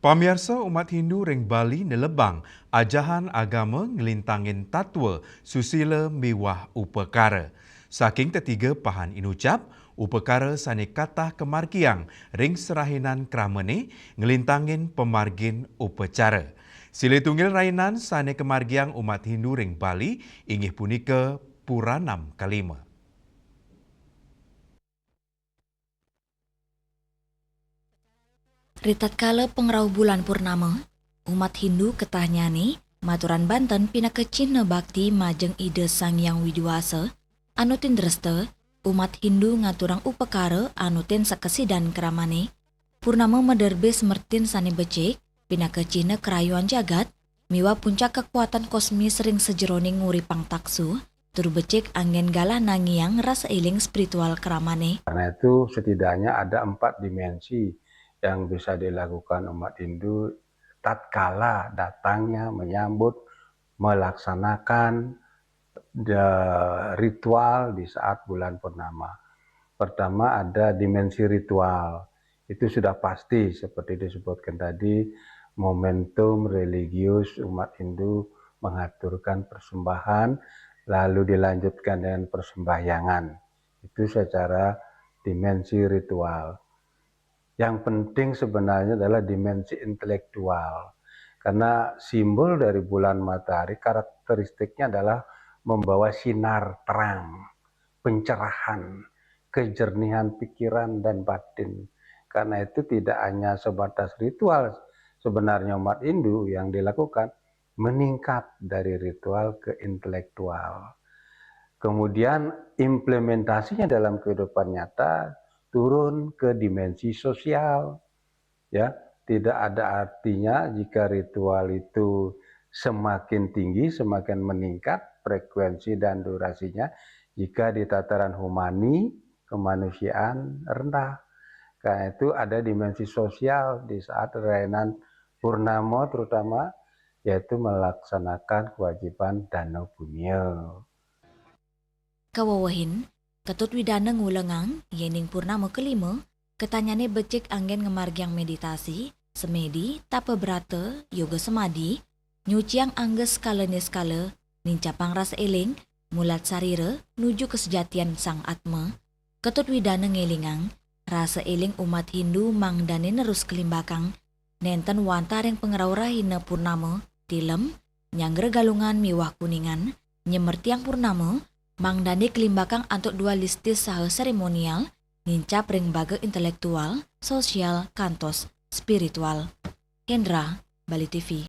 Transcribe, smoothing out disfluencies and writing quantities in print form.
Pamirsa umat Hindu ring Bali nelebang ajahan agama ngelintangin tatwa susila miwah upekara. Saking ketiga pahan inucap, upekara sane katah kemargiang ring serahinan kramene ngelintangin pemargin upacara. Sila tunggil rainan sane kemargiang umat Hindu ring Bali ingih punika Puranam Kalima. Ritatkala pengrau bulan purnama, umat Hindu ketahnyani, maturan Banten pina ke Cina bakti majeng ide Sang Yang Widiwasa, anutin dresta, umat Hindu ngaturang upekara anutin sakesidan keramane, purnama mederbe semertin sane becek, pina ke Cina kerayuan jagat, miwa puncak kekuatan kosmis ring sejeroning nguripang taksu, tur becek angin galah nangiang rasa iling spiritual keramane. Karena itu setidaknya ada 4 dimensi yang bisa dilakukan umat Hindu tatkala datangnya menyambut, melaksanakan ritual di saat bulan purnama. Pertama ada dimensi ritual, itu sudah pasti seperti disebutkan tadi, momentum religius umat Hindu mengaturkan persembahan, lalu dilanjutkan dengan persembahyangan. Itu secara dimensi ritual. Yang penting sebenarnya adalah dimensi intelektual. Karena simbol dari bulan matahari karakteristiknya adalah membawa sinar terang, pencerahan, kejernihan pikiran dan batin. Karena itu tidak hanya sebatas ritual sebenarnya umat Hindu yang dilakukan, meningkat dari ritual ke intelektual. Kemudian implementasinya dalam kehidupan nyata turun ke dimensi sosial. Ya, tidak ada artinya jika ritual itu semakin tinggi, semakin meningkat frekuensi dan durasinya, jika di tataran humani, kemanusiaan rendah. Karena itu ada dimensi sosial di saat rainan purnama terutama, yaitu melaksanakan kewajiban dana punya. Kawawahin, Ketut Widana ngulengang, yening purnama kelima, ketanyane becek anggen ngemargiang meditasi, semedi, tapa berata, yoga semadi, nyuciang angges skala neskala, nincapang rasa eling, mulat sarira, nuju kesejatian sang atma. Ketut Widana ngelingang, rasa eling umat Hindu mangdane nerus kelimbakang, nenten wantareng pengerawrahina purnama, tilem, nyangger galungan miwah kuningan, nyemertiang purnama, mangdane kelimbakang antuk dualistis saha seremonial, nincap ring baga intelektual, sosial, kantos, spiritual. Hendra, Bali TV.